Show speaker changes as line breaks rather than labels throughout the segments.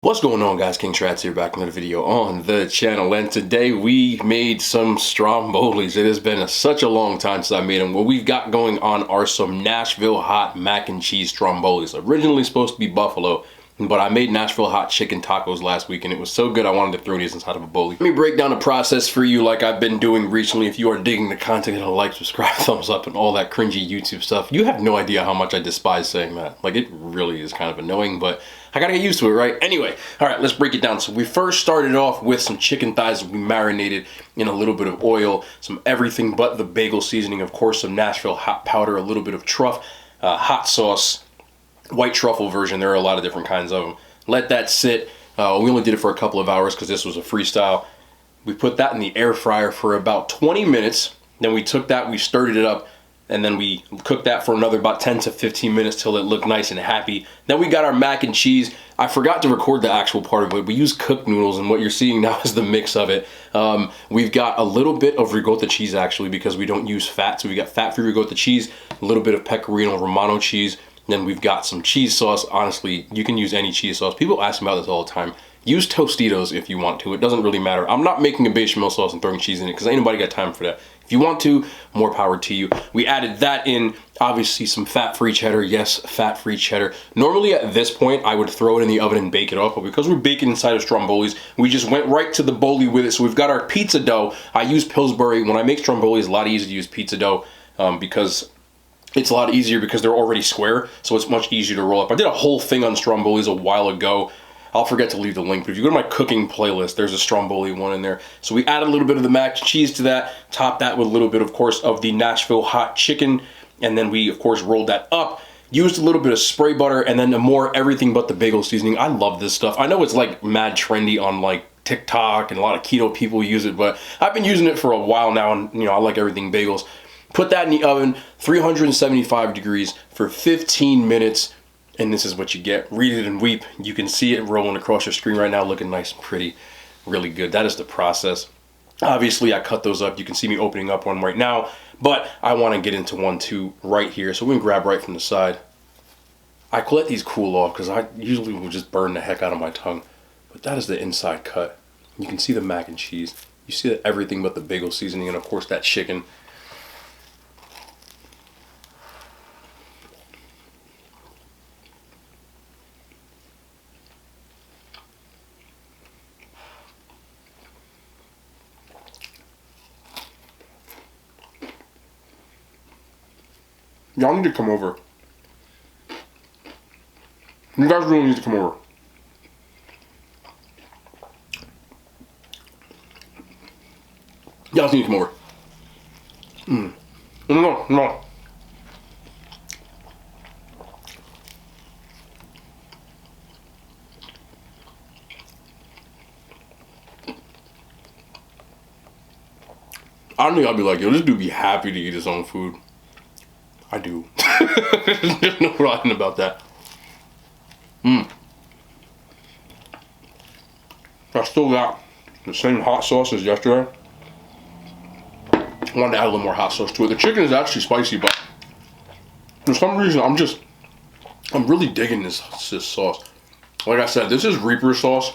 What's going on, guys? King Shrats here, back with another video on the channel, and today we made some Strombolis. It has been such a long time since I made them. What we've got going on are some Nashville hot mac and cheese Strombolis. Originally supposed to be buffalo, but I made Nashville hot chicken tacos last week and it was so good I wanted to throw these inside of a bowl. Let me break down the process for you like I've been doing recently. If you are digging the content, hit a like, subscribe, thumbs up, and all that cringy YouTube stuff. You have no idea how much I despise saying that. Like, it really is kind of annoying, but I gotta get used to it, right? Anyway, all right, let's break it down. So we first started off with some chicken thighs that we marinated in a little bit of oil, some everything but the bagel seasoning, of course, some Nashville hot powder, a little bit of truff, hot sauce, white truffle version. There are a lot of different kinds of them. Let that sit. We only did it for a couple of hours because this was a freestyle. We put that in the air fryer for about 20 minutes. Then we took that, we stirred it up, and then we cooked that for another about 10 to 15 minutes till it looked nice and happy. Then we got our mac and cheese. I forgot to record the actual part of it. We used cooked noodles, and what you're seeing now is the mix of it. We've got a little bit of ricotta cheese, actually, because we don't use fat. So we got fat-free ricotta cheese, a little bit of pecorino romano cheese. Then we've got some cheese sauce. Honestly, you can use any cheese sauce. People ask me about this all the time. Use Tostitos if you want to. It doesn't really matter. I'm not making a bechamel sauce and throwing cheese in it because ain't nobody got time for that. If you want to, more power to you. We added that in, obviously some fat-free cheddar. Yes, fat-free cheddar. Normally at this point, I would throw it in the oven and bake it up, but because we're baking inside of Strombolis, we just went right to the boli with it. So we've got our pizza dough. I use Pillsbury. When I make Strombolis, it's a lot easier to use pizza dough because it's a lot easier because they're already square, so it's much easier to roll up. I did a whole thing on Strombolis a while ago. I'll forget to leave the link, but if you go to my cooking playlist, there's a Stromboli one in there. So we added a little bit of the mac and cheese to that, topped that with a little bit, of course, of the Nashville hot chicken, and then we, of course, rolled that up, used a little bit of spray butter, and then more everything but the bagel seasoning. I love this stuff. I know it's like mad trendy on like TikTok, and a lot of keto people use it, but I've been using it for a while now, and I like everything bagels. Put that in the oven, 375 degrees for 15 minutes, and this is what you get. Read it and weep. You can see it rolling across your screen right now, looking nice and pretty, really good. That is the process. Obviously, I cut those up. You can see me opening up one right now, but I want to get into one too right here. So we can grab right from the side. I let these cool off because I usually will just burn the heck out of my tongue, but that is the inside cut. You can see the mac and cheese. You see that everything but the bagel seasoning, and of course that chicken. Y'all need to come over. You guys really need to come over. Y'all need to come over. No. I don't think I'll be like, yo, this dude be happy to eat his own food. I do. There's no lying about that. I still got the same hot sauce as yesterday. I wanted to add a little more hot sauce to it. The chicken is actually spicy, but for some reason I'm really digging this sauce. Like I said, this is Reaper sauce.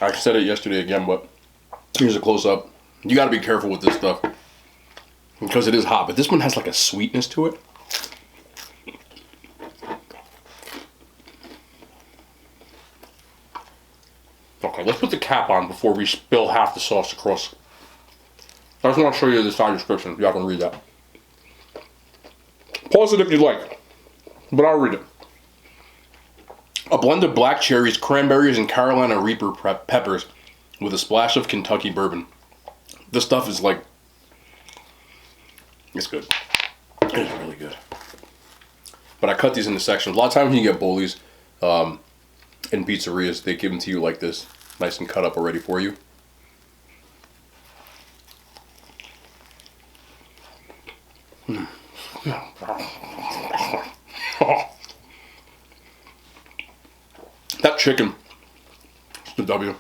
I said it yesterday again, but here's a close-up. You gotta be careful with this stuff because it is hot, but this one has like a sweetness to it. Okay, let's put the cap on before we spill half the sauce across. I just want to show you the side description. Y'all can read that. Pause it if you like, but I'll read it. A blend of black cherries, cranberries, and Carolina Reaper peppers with a splash of Kentucky bourbon. This stuff is like, it's good. It's really good. But I cut these into sections. A lot of times when you get bolis in pizzerias, they give them to you like this, nice and cut up already for you. That chicken, it's the W.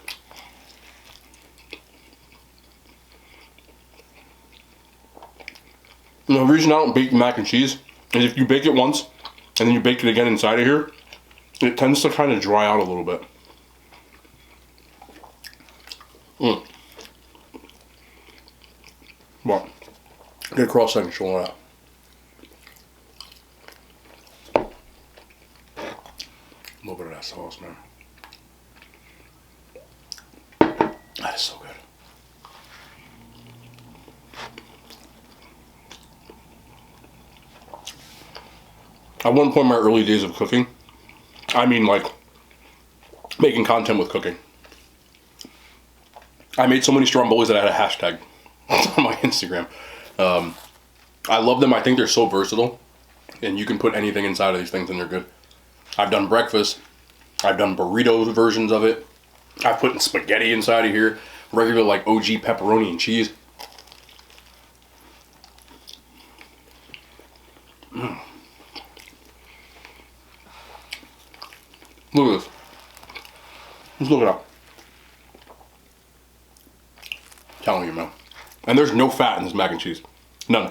And the reason I don't bake mac and cheese is if you bake it once and then you bake it again inside of here, it tends to kind of dry out a little bit. But get cross section out. A little bit of that sauce, man. That is so good. At one point in my early days of cooking, I mean like making content with cooking, I made so many strombolis that I had a hashtag on my Instagram. I love them. I think they're so versatile, and you can put anything inside of these things and they're good. I've done breakfast. I've done burrito versions of it. I've put spaghetti inside of here. Regular like OG pepperoni and cheese. Look at this. Let's look it up. I'm telling you, man. And there's no fat in this mac and cheese. None.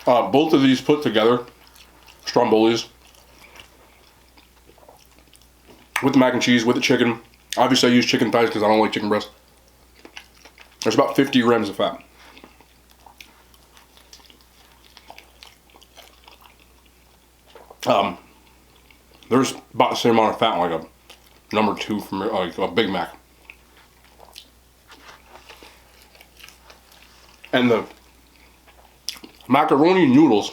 Both of these put together, strombolis, with the mac and cheese, with the chicken. Obviously I use chicken thighs because I don't like chicken breast. There's about 50 grams of fat. There's about the same amount of fat like a number 2 from like a Big Mac. And the macaroni noodles,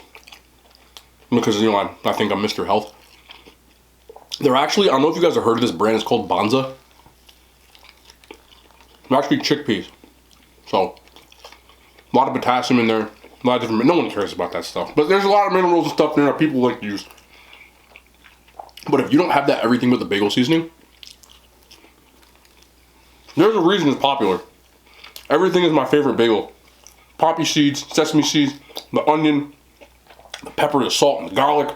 because you know I think I'm Mr. Health. They're actually, I don't know if you guys have heard of this brand, it's called Banza. They're actually chickpeas. So, a lot of potassium in there, a lot of different, no one cares about that stuff. But there's a lot of minerals and stuff in there that people like to use. But if you don't have that everything with the bagel seasoning, there's a reason it's popular. Everything is my favorite bagel. Poppy seeds, sesame seeds, the onion, the pepper, the salt, and the garlic.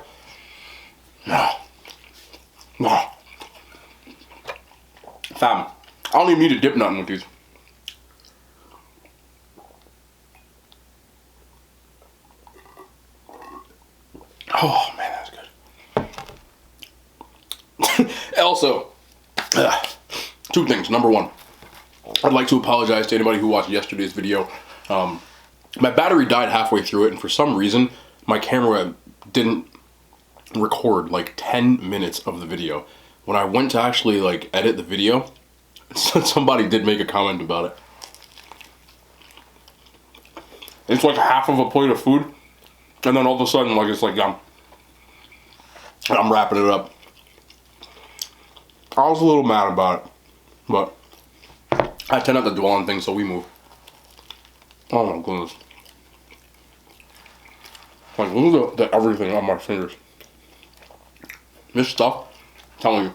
Fam, I don't even need to dip nothing with these. Oh man, that's good. Also, 2 things. Number 1, I'd like to apologize to anybody who watched yesterday's video. My battery died halfway through it, and for some reason, my camera didn't record like 10 minutes of the video. When I went to actually like edit the video, somebody did make a comment about it. It's like half of a plate of food, and then all of a sudden, like it's like I'm wrapping it up. I was a little mad about it, but I tend not to dwell on things, so we move. Oh my goodness. Like, look at the everything on my fingers. This stuff, I'm telling you.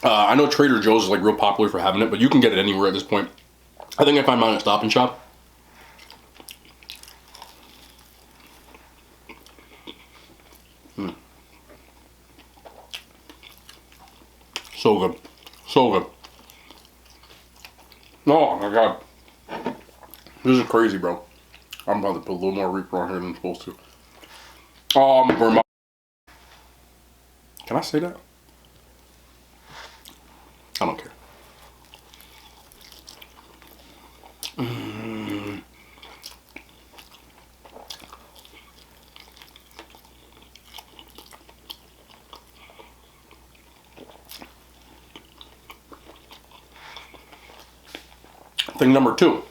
I know Trader Joe's is like real popular for having it, but you can get it anywhere at this point. I think I find mine at Stop and Shop. So good. So good. Oh my god. This is crazy, bro. I'm about to put a little more Reaper on here than I'm supposed to. Oh, I'm gonna burn my... Can I say that? I don't care. Thing number 2.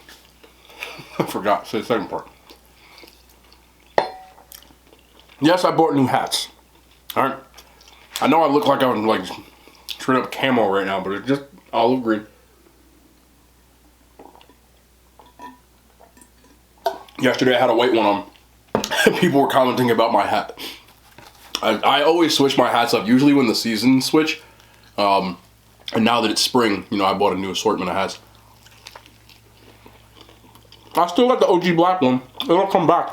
I forgot to say the second part. Yes, I bought new hats. Alright? I know I look like I'm like straight up camo right now, but it's just olive green. Yesterday I had a white one on. People were commenting about my hat. I always switch my hats up, usually when the seasons switch. And now that it's spring, you know, I bought a new assortment of hats. I still got the OG black one. It'll come back.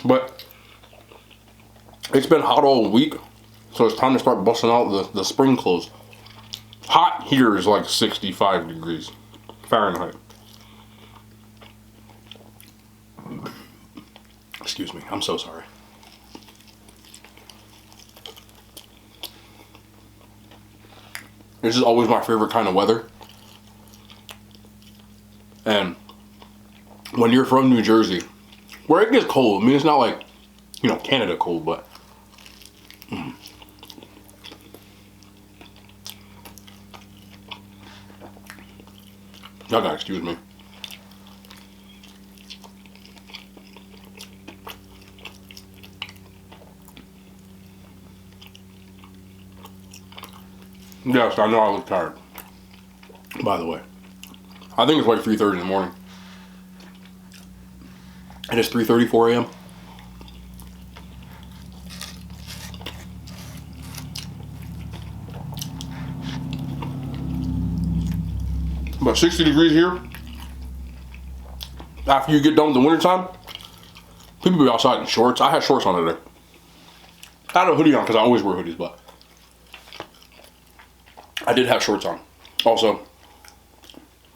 But it's been hot all week, so it's time to start busting out the spring clothes. Hot here is like 65 degrees Fahrenheit. Excuse me, I'm so sorry. This is always my favorite kind of weather. And when you're from New Jersey, where it gets cold, I mean, it's not like, you know, Canada cold, but y'all gotta excuse me. Yes, I know I look tired. By the way, I think it's like 3:30 in the morning. And it's 3:34 a.m. About 60 degrees here. After you get done with the wintertime, people be outside in shorts. I had shorts on today. I had a hoodie on because I always wear hoodies, but I did have shorts on. Also,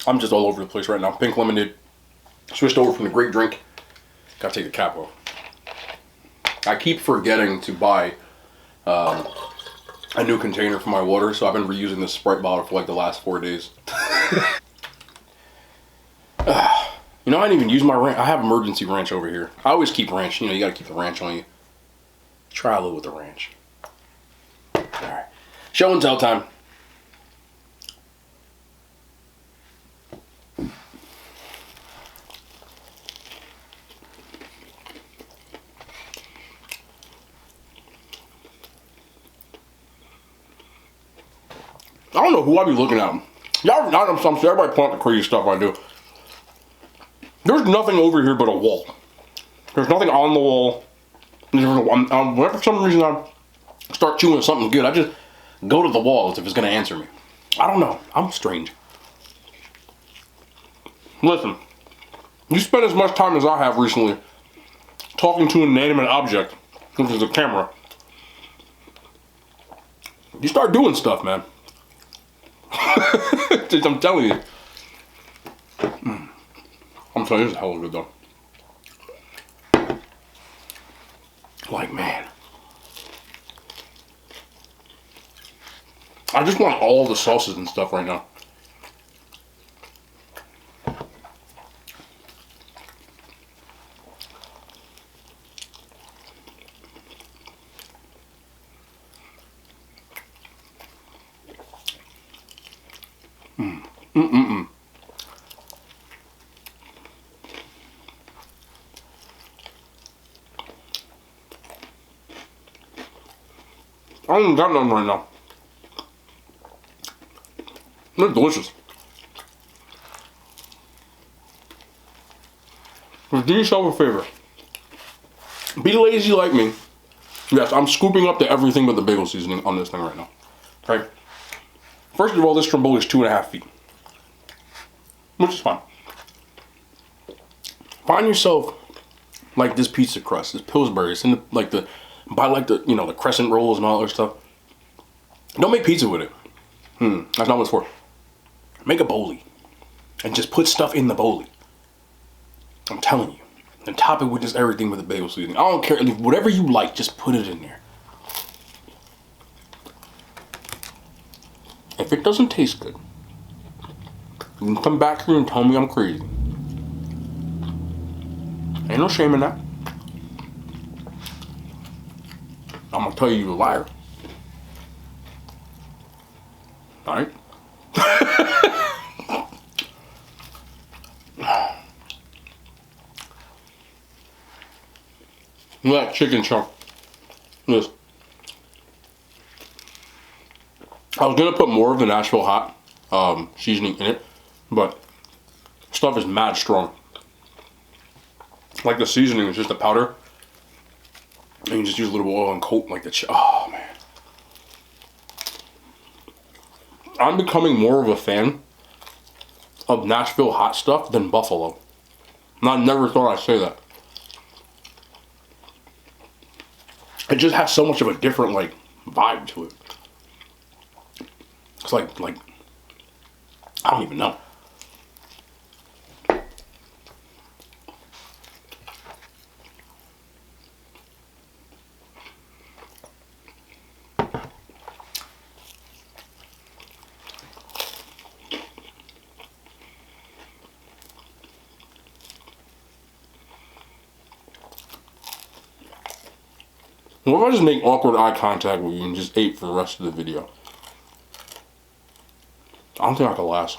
I'm just all over the place right now. Pink lemonade. Switched over from the great drink. Gotta take the cap off. I keep forgetting to buy a new container for my water, so I've been reusing this Sprite bottle for like the last 4 days. You know, I didn't even use my ranch. I have emergency ranch over here. I always keep ranch. You know, you gotta keep the ranch on you. Try a little with the ranch. Alright. Show and tell time. I don't know who I be looking at. Y'all, everybody point out the crazy stuff I do. There's nothing over here but a wall. There's nothing on the wall. Whenever for some reason I start chewing something good, I just go to the wall as if it's going to answer me. I don't know. I'm strange. Listen, you spend as much time as I have recently talking to an inanimate object, which is a camera. You start doing stuff, man. I'm telling you. I'm telling you, this is hella good though. Like, man. I just want all the sauces and stuff right now. I don't even got none right now. They're delicious. But do yourself a favor. Be lazy like me. Yes, I'm scooping up to everything but the bagel seasoning on this thing right now. Right? First of all, this Stromboli is 2.5 feet. Which is fine. Find yourself like this pizza crust, this Pillsbury, and buy like the, you know, the crescent rolls and all that stuff. Don't make pizza with it. That's not what it's for. Make a bowlie and just put stuff in the bowlie. I'm telling you. And top it with just everything with the bagel seasoning. I don't care, whatever you like, just put it in there. If it doesn't taste good, you can come back here and tell me I'm crazy. Ain't no shame in that. I'm gonna tell you you're a liar. Alright? Look at that chicken chunk. This. I was gonna put more of the Nashville hot seasoning in it, but stuff is mad strong. Like the seasoning is just a powder, and you just use a little oil and coat like the oh man. I'm becoming more of a fan of Nashville hot stuff than Buffalo. And I never thought I'd say that. It just has so much of a different like vibe to it. It's like I don't even know. What if I just make awkward eye contact with you and just ate for the rest of the video? I don't think I could last.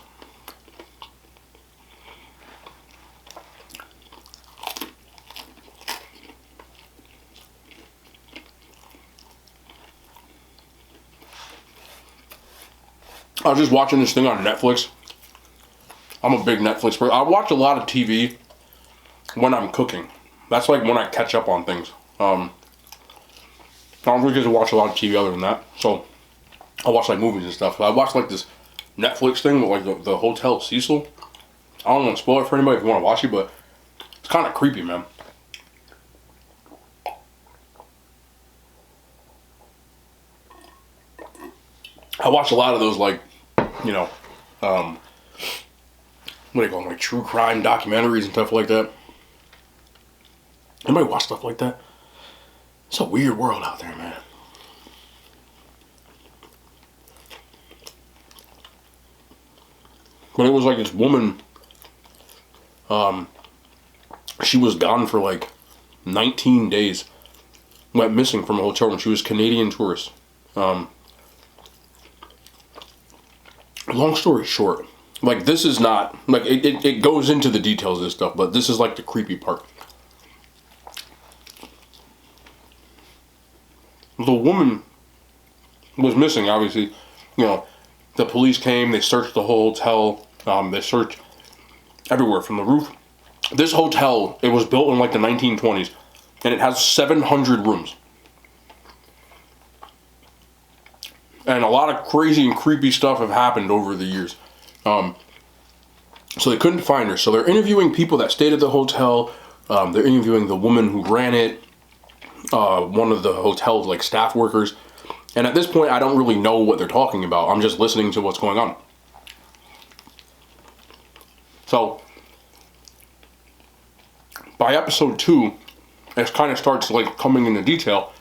I was just watching this thing on Netflix. I'm a big Netflix person. I watch a lot of TV when I'm cooking. That's like when I catch up on things. I don't really get to watch a lot of TV other than that. So I watch like movies and stuff. So I watched like this Netflix thing with like the Hotel Cecil. I don't want to spoil it for anybody if you want to watch it, but it's kind of creepy, man. I watch a lot of those, like, you know, what do you call them, like true crime documentaries and stuff like that. Anybody watch stuff like that? It's a weird world out there, man. But it was like this woman, she was gone for like 19 days. Went missing from a hotel room. She was a Canadian tourist. Long story short, like this is not, like it goes into the details of this stuff, but this is like the creepy part. The woman was missing, obviously. You know, the police came, they searched the whole hotel, they searched everywhere from the roof. This hotel, it was built in like the 1920s, and it has 700 rooms. And a lot of crazy and creepy stuff have happened over the years. So they couldn't find her. So they're interviewing people that stayed at the hotel. They're interviewing the woman who ran it, one of the hotel's like staff workers. And at this point, I don't really know what they're talking about. I'm just listening to what's going on. So by episode 2, it kind of starts like coming into detail.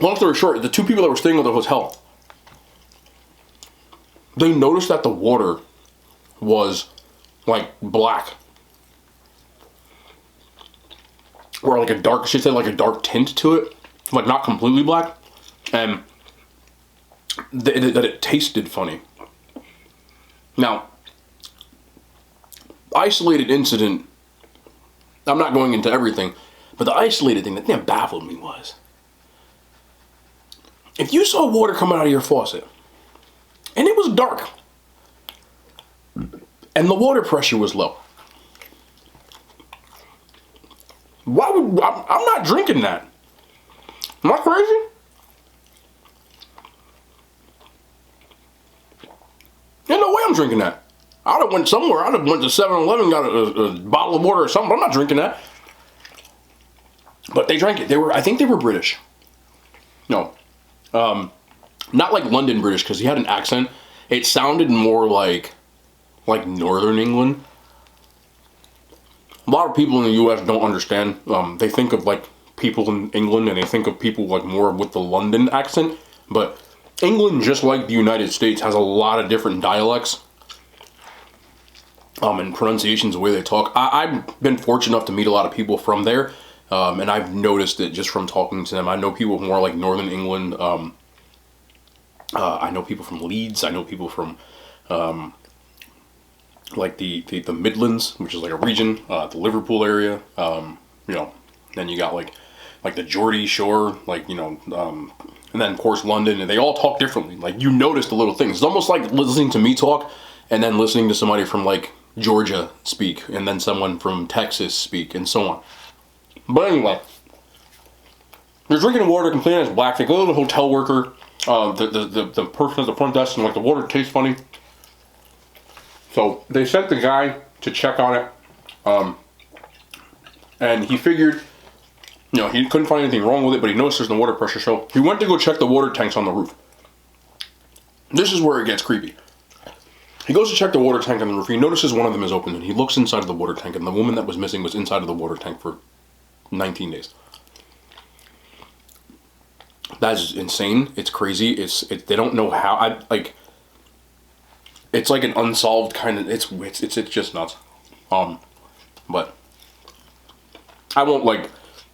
Long story short, the 2 people that were staying at the hotel, they noticed that the water was like black. Or like a dark, she said like a dark tint to it. Like not completely black. And that it tasted funny. Now, isolated incident, I'm not going into everything, but the isolated thing that baffled me was, if you saw water coming out of your faucet, and it was dark, and the water pressure was low, why would, I'm not drinking that. Am I crazy? There's no way I'm drinking that. I'd have went somewhere. I'd have went to 7-Eleven, got a bottle of water or something. I'm not drinking that. But they drank it. I think they were British. No. Not like London British, because he had an accent. It sounded more like Northern England. A lot of people in the U.S. don't understand. They think of like people in England, and they think of people like more with the London accent. But England, just like the United States, has a lot of different dialects. And pronunciations, the way they talk. I've been fortunate enough to meet a lot of people from there. And I've noticed it just from talking to them. I know people more like Northern England. I know people from Leeds. I know people from like the Midlands, which is like a region, the Liverpool area. You know, then you got like the Geordie Shore, like, you know, and then of course London, and they all talk differently. Like, you notice the little things. It's almost like listening to me talk and then listening to somebody from like Georgia speak, and then someone from Texas speak, and so on. But anyway, they're drinking water, complaining it's black. They go to the hotel worker, the person at the front desk, and like the water tastes funny. So they sent the guy to check on it, and he figured, you know, he couldn't find anything wrong with it, but he noticed there's no water pressure. So he went to go check the water tanks on the roof. This is where it gets creepy. He goes to check the water tank on the roof. He notices one of them is open, and he looks inside of the water tank, and the woman that was missing was inside of the water tank for 19 days. That's insane. It's crazy. They don't know how. It's like an unsolved kind of. It's just nuts. But I won't like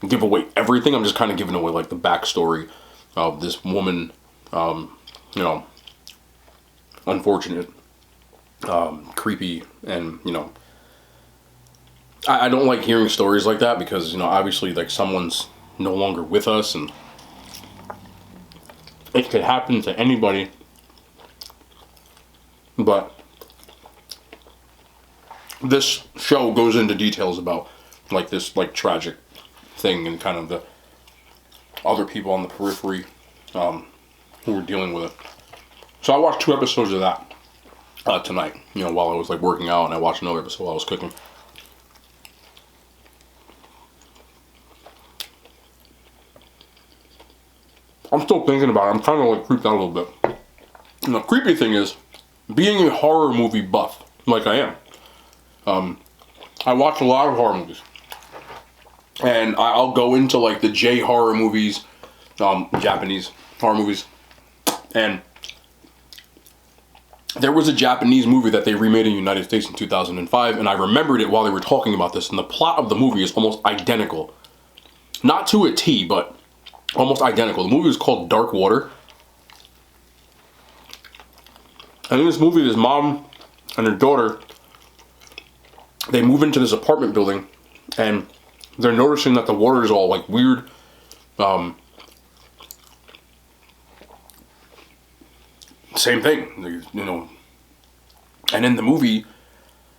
give away everything. I'm just kind of giving away like the backstory of this woman, you know, unfortunate, creepy, and, you know, I don't like hearing stories like that because, you know, obviously like someone's no longer with us and it could happen to anybody, but this show goes into details about like this like tragic thing and kind of the other people on the periphery who were dealing with it. So I watched 2 episodes of that tonight, you know, while I was like working out, and I watched another episode while I was cooking. I'm still thinking about it. I'm kind of like creeped out a little bit. And the creepy thing is, being a horror movie buff, like I am, I watch a lot of horror movies. And I'll go into like the J horror movies, Japanese horror movies. And there was a Japanese movie that they remade in the United States in 2005, and I remembered it while they were talking about this, and the plot of the movie is almost identical. Not to a T, but almost identical. The movie is called Dark Water. And in this movie, his mom and her daughter, they move into this apartment building, and they're noticing that the water is all like weird. Same thing, you know. And in the movie,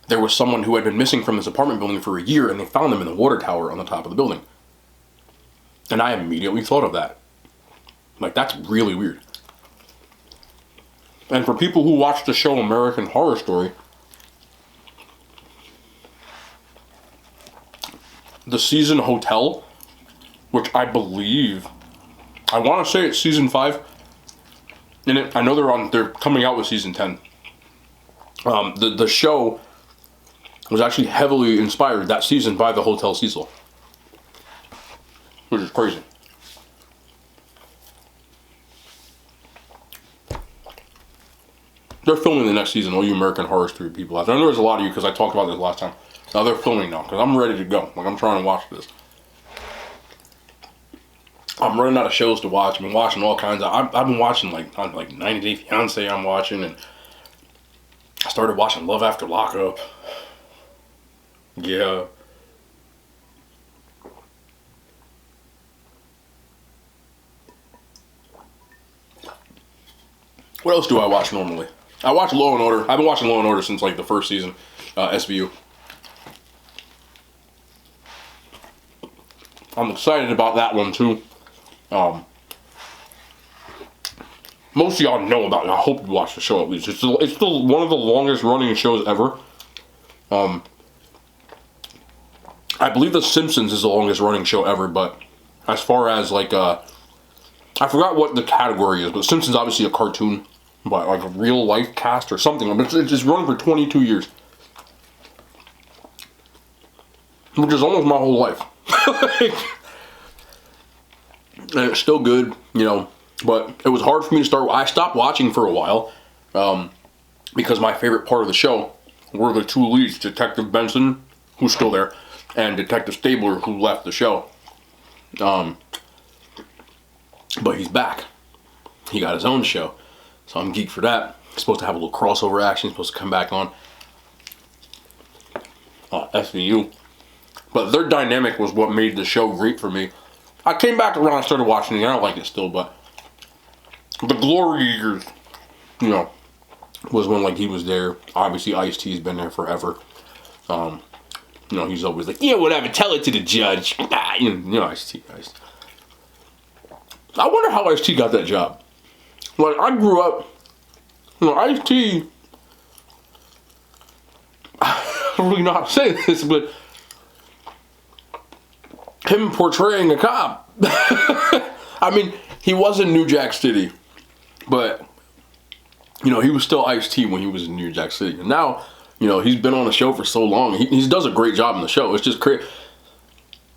there was someone who had been missing from this apartment building for a year, and they found him in the water tower on the top of the building. And I immediately thought of that. Like, that's really weird. And for people who watch the show American Horror Story, the season Hotel, which I believe, I want to say it's season 5. In it, I know they're coming out with season 10. The show was actually heavily inspired that season by the Hotel Cecil, which is crazy. They're filming the next season, all you American Horror Story people out there. I know there's a lot of you because I talked about this last time. Now they're filming now because I'm ready to go. Like, I'm trying to watch this. I'm running out of shows to watch. I've been watching all kinds of. I've been watching like 90 Day Fiance. I'm watching, and I started watching Love After Lockup. Yeah. What else do I watch normally? I watch Law and Order. I've been watching Law and Order since like the first season, SVU. I'm excited about that one too. Most of y'all know about it. I hope you watch the show at least. It's still one of the longest running shows ever. I believe The Simpsons is the longest running show ever, but as far as like, I forgot what the category is, but Simpsons obviously a cartoon, but like a real life cast or something. It's just running for 22 years. Which is almost my whole life. And it's still good, you know, but it was hard for me to start. I stopped watching for a while because my favorite part of the show were the 2 leads, Detective Benson, who's still there, and Detective Stabler, who left the show. But he's back. He got his own show, so I'm geeked for that. He's supposed to have a little crossover action. He's supposed to come back on SVU. But their dynamic was what made the show great for me. I came back around and started watching it. I don't like it still, but the glory years, you know, was when like he was there. Obviously, Ice-T's been there forever. You know, he's always like, yeah, whatever, tell it to the judge. You know, Ice-T. I wonder how Ice-T got that job. Like, I grew up, you know, Ice-T, I don't really know how to say this, but him portraying a cop. I mean, he was in New Jack City, but, you know, he was still Ice-T when he was in New Jack City. And now, you know, he's been on the show for so long. He does a great job in the show. It's just crazy.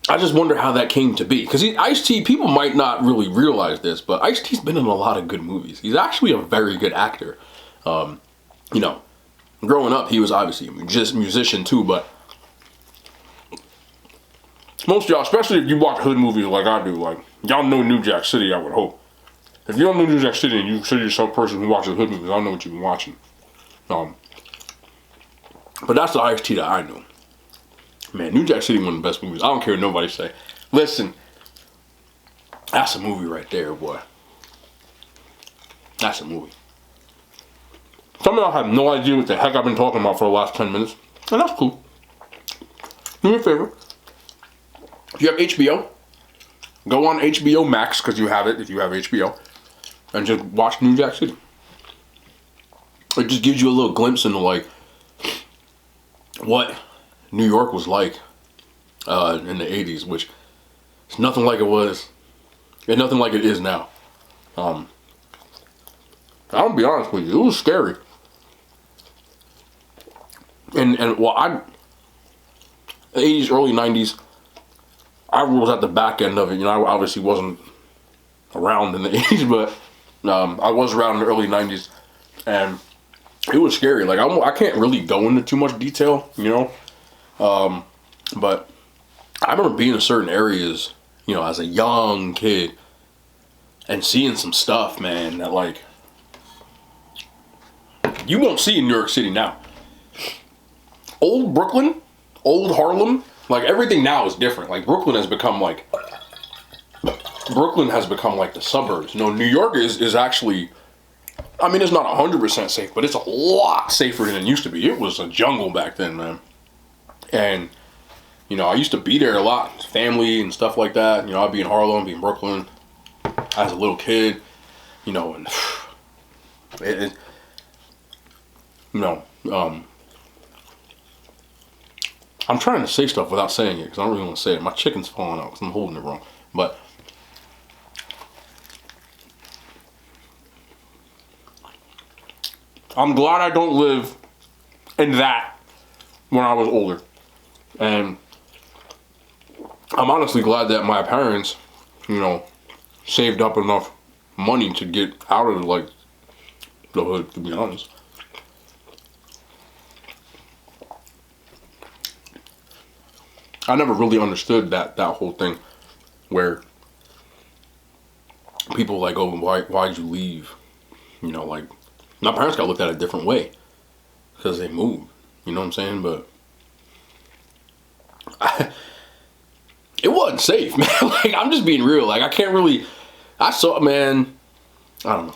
I just wonder how that came to be. Because Ice-T, people might not really realize this, but Ice-T's been in a lot of good movies. He's actually a very good actor. You know, growing up, he was obviously a musician too, but most of y'all, especially if you watch hood movies like I do, like, y'all know New Jack City, I would hope. If you don't know New Jack City and you consider yourself a person who watches hood movies, I don't know what you've been watching. But that's the Ice-T that I know. Man, New Jack City, one of the best movies. I don't care what nobody say. Listen, that's a movie right there, boy. That's a movie. Some of y'all have no idea what the heck I've been talking about for the last 10 minutes. And that's cool. Do me a favor. If you have HBO, go on HBO Max, because you have it if you have HBO, and just watch New Jack City. It just gives you a little glimpse into, like, what New York was like in the 80s, which is nothing like it was, and nothing like it is now. I'm gonna be honest with you, it was scary. And well, the 80s, early 90s, I was at the back end of it. You know, I obviously wasn't around in the 80s, but I was around in the early 90s, and it was scary. Like, I can't really go into too much detail, you know, but I remember being in certain areas, you know, as a young kid, and seeing some stuff, man, that, like, you won't see in New York City now. Old Brooklyn, old Harlem, like, everything now is different. Like, Brooklyn has become like the suburbs. You know, New York is actually, I mean, it's not 100% safe, but it's a lot safer than it used to be. It was a jungle back then, man. And, you know, I used to be there a lot, family and stuff like that. You know, I'd be in Harlem, be in Brooklyn as a little kid, you know, and you know, I'm trying to say stuff without saying it because I don't really want to say it. My chicken's falling out because I'm holding it wrong. But I'm glad I don't live in that when I was older. And I'm honestly glad that my parents, you know, saved up enough money to get out of, like, the hood, to be honest. I never really understood that whole thing where people like, oh, why'd you leave? You know, like, my parents got looked at a different way because they moved. You know what I'm saying? But it wasn't safe, man. Like, I'm just being real. Like, I can't really, I saw, man, I don't know.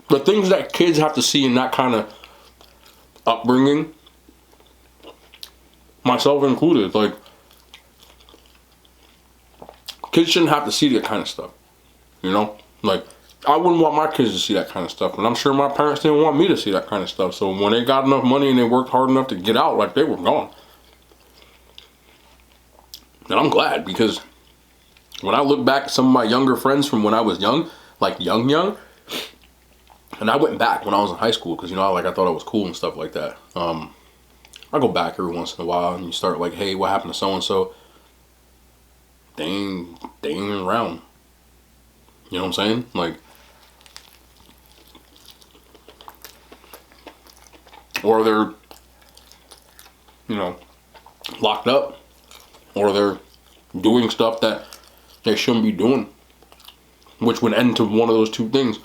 The things that kids have to see in that kind of upbringing, myself included, like, kids shouldn't have to see that kind of stuff, you know? Like, I wouldn't want my kids to see that kind of stuff, and I'm sure my parents didn't want me to see that kind of stuff, so when they got enough money and they worked hard enough to get out, like, they were gone. And I'm glad, because when I look back at some of my younger friends from when I was young, like young, and I went back when I was in high school, because, you know, like, I thought I was cool and stuff like that. I go back every once in a while and you start like, hey, what happened to so-and-so? They ain't around. You know what I'm saying? Like, or they're, you know, locked up, or they're doing stuff that they shouldn't be doing, which would end to one of those two things.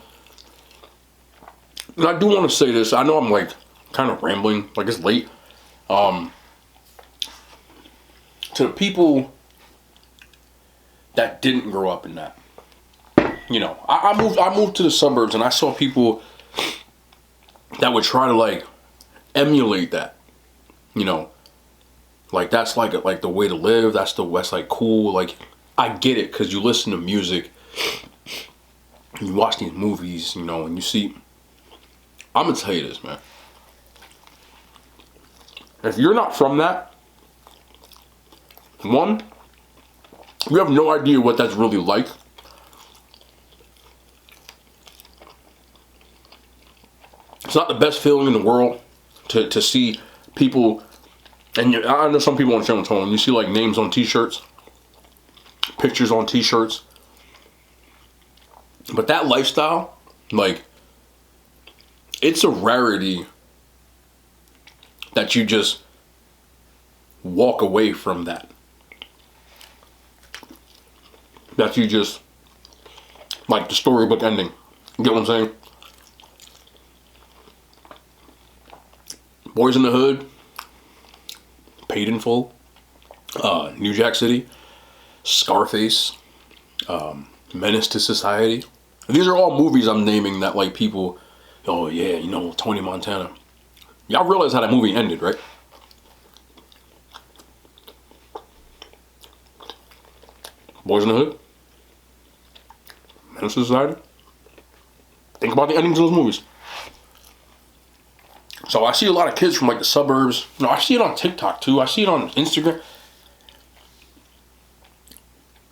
And I do want to say this. I know I'm like kind of rambling, like it's late. To the people that didn't grow up in that, you know, I moved to the suburbs and I saw people that would try to like emulate that, you know, like that's like the way to live. That's like cool. Like, I get it, because you listen to music, and you watch these movies, you know, and you see. I'm gonna tell you this, man. If you're not from that, one, you have no idea what that's really like. It's not the best feeling in the world to see people, and I know some people on the channel told them, you see like names on t-shirts, pictures on t-shirts, but that lifestyle, like, it's a rarity that you just walk away from that. That you just, like the storybook ending. You get what I'm saying? Boys in the Hood, Paid in Full, New Jack City, Scarface, Menace to Society. These are all movies I'm naming that like people, oh yeah, you know, Tony Montana. Y'all realize how that movie ended, right? Boys in the Hood, Menace to Society. Think about the endings of those movies. So I see a lot of kids from like the suburbs. You know, I see it on TikTok too. I see it on Instagram.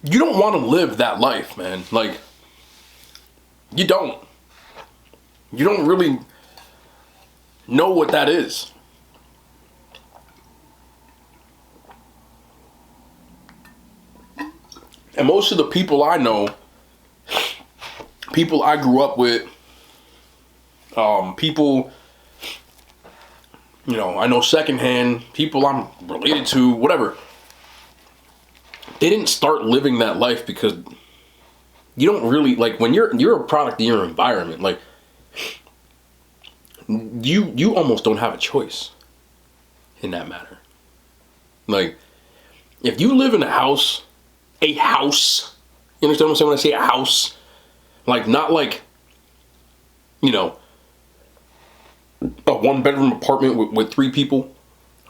You don't want to live that life, man. Like, you don't. You don't really know what that is. And most of the people I know, people I grew up with, people, you know, I know secondhand, people I'm related to, whatever. They didn't start living that life because you don't really, like, when you're a product of your environment, like, you almost don't have a choice in that matter. Like, if you live in a house, you understand what I'm saying when I say a house? Like, not like, you know, a 1-bedroom apartment with 3 people,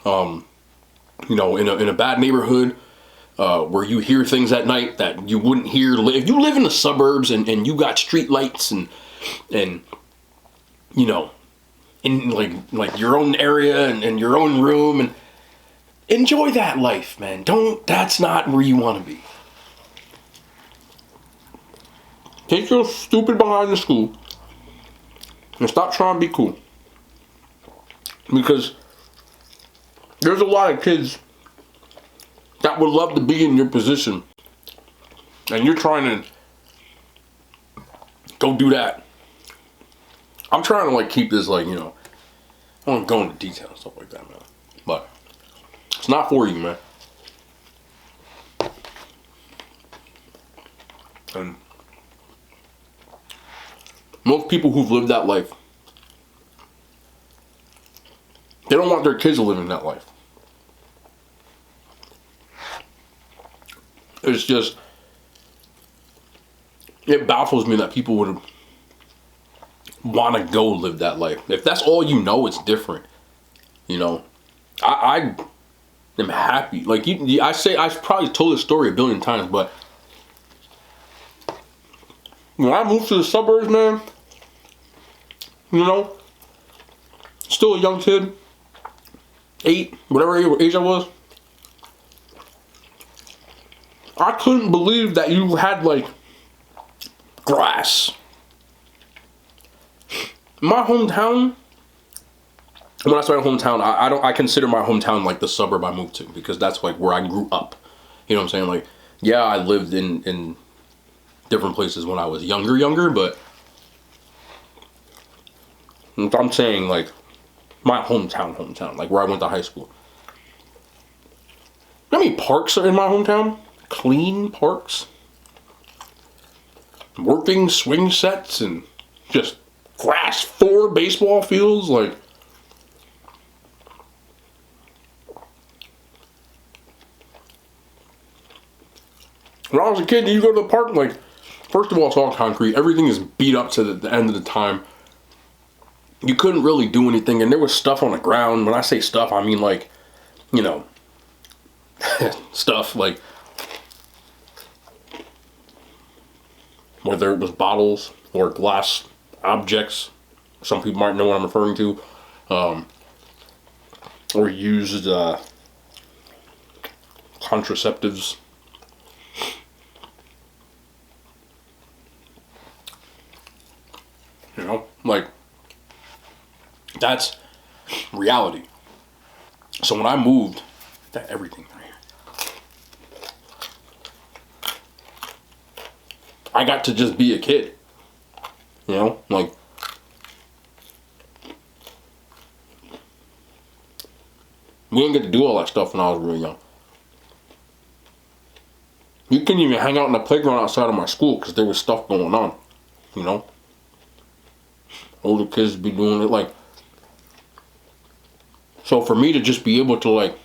you know, in a bad neighborhood, where you hear things at night that you wouldn't hear. If you live in the suburbs and you got street lights and you know, in like your own area and your own room, and enjoy that life, man. That's not where you want to be. Take your stupid behind to school and stop trying to be cool. Because there's a lot of kids that would love to be in your position, and you're trying to go do that. I'm trying to like keep this like, you know, I don't go into detail and stuff like that, man. But it's not for you, man. And most people who've lived that life, they don't want their kids living that life. It's just, it baffles me that people would want to go live that life. If that's all you know, it's different. You know, I am happy. Like I've probably told this story a billion times, but when I moved to the suburbs, man, you know, still a young kid, 8, whatever age I was, I couldn't believe that you had like grass. My hometown, when I started hometown, I consider my hometown like the suburb I moved to, because that's like where I grew up. You know what I'm saying? Like, yeah, I lived in different places when I was younger, but I'm saying like my hometown, like where I went to high school. How many parks are in my hometown? Clean parks, working swing sets, and just grass 4 baseball fields. Like, when I was a kid, you go to the park, like, first of all, it's all concrete. Everything is beat up to the end of the time. You couldn't really do anything, and there was stuff on the ground. When I say stuff, I mean like, you know, stuff like, whether it was bottles or glass objects, some people might know what I'm referring to, or used contraceptives. You know, like, that's reality. So when I moved, that everything right here, I got to just be a kid. You know, like, We didn't get to do all that stuff when I was really young. You couldn't even hang out in the playground outside of my school because there was stuff going on, you know? Older kids be doing it, like... So for me to just be able to, like,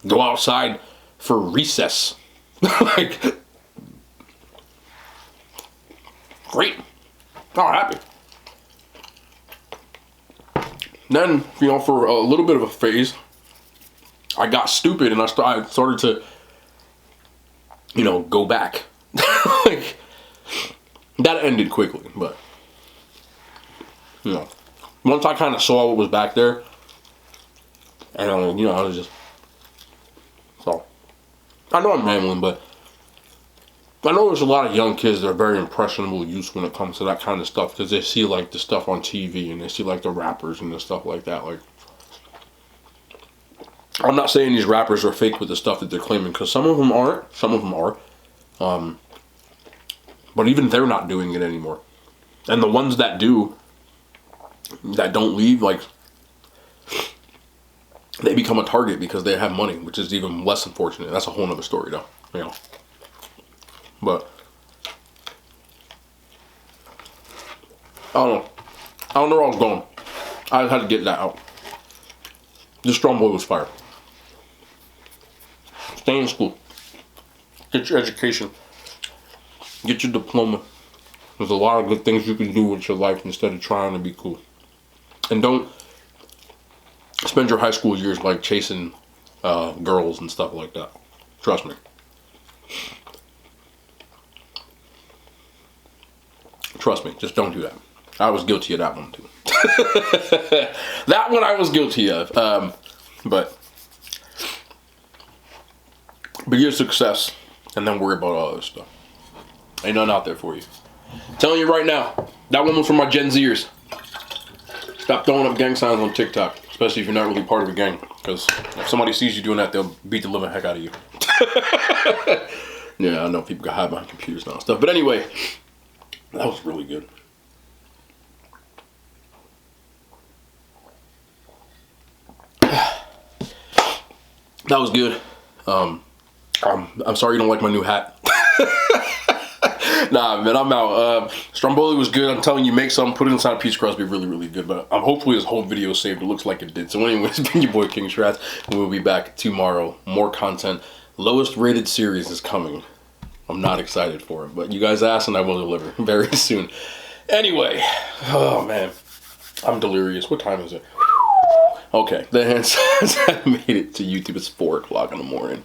go outside for recess, like, great. Oh, happy. Then, you know, for a little bit of a phase, I got stupid and I started to, you know, go back. Like, that ended quickly, but, you know, once I kind of saw what was back there, and, you know, I was just, so, I know I'm rambling, but I know there's a lot of young kids that are very impressionable youths when it comes to that kind of stuff, because they see, like, the stuff on TV, and they see, like, the rappers and the stuff like that. Like, I'm not saying these rappers are fake with the stuff that they're claiming, because some of them aren't, some of them are. But even they're not doing it anymore. And the ones that do, that don't leave, like, they become a target because they have money, which is even less unfortunate. That's a whole nother story, though, you know. But I don't know. I don't know where I was going. I had to get that out. This Stromboli was fire. Stay in school. Get your education. Get your diploma. There's a lot of good things you can do with your life instead of trying to be cool. And don't spend your high school years like chasing girls and stuff like that. Trust me. Trust me, just don't do that. I was guilty of that one too. That one I was guilty of. But be your success and then worry about all other stuff. Ain't nothing out there for you. I'm telling you right now, that one was for my Gen Zers. Stop throwing up gang signs on TikTok, especially if you're not really part of a gang. Because if somebody sees you doing that, they'll beat the living heck out of you. Yeah, I know people can hide behind computers now and stuff. But anyway, that was really good. That was good. I'm sorry you don't like my new hat. Nah, man, I'm out. Stromboli was good. I'm telling you, make some, put it inside a peach crust, be really, really good. But hopefully this whole video is saved. It looks like it did. So anyways, it's been your boy King Strats. We'll be back tomorrow. More content. Lowest rated series is coming. I'm not excited for it, but you guys asked and I will deliver very soon. Anyway, oh man, I'm delirious. What time is it? Okay, the hand says I made it to YouTube. It's 4 o'clock in the morning.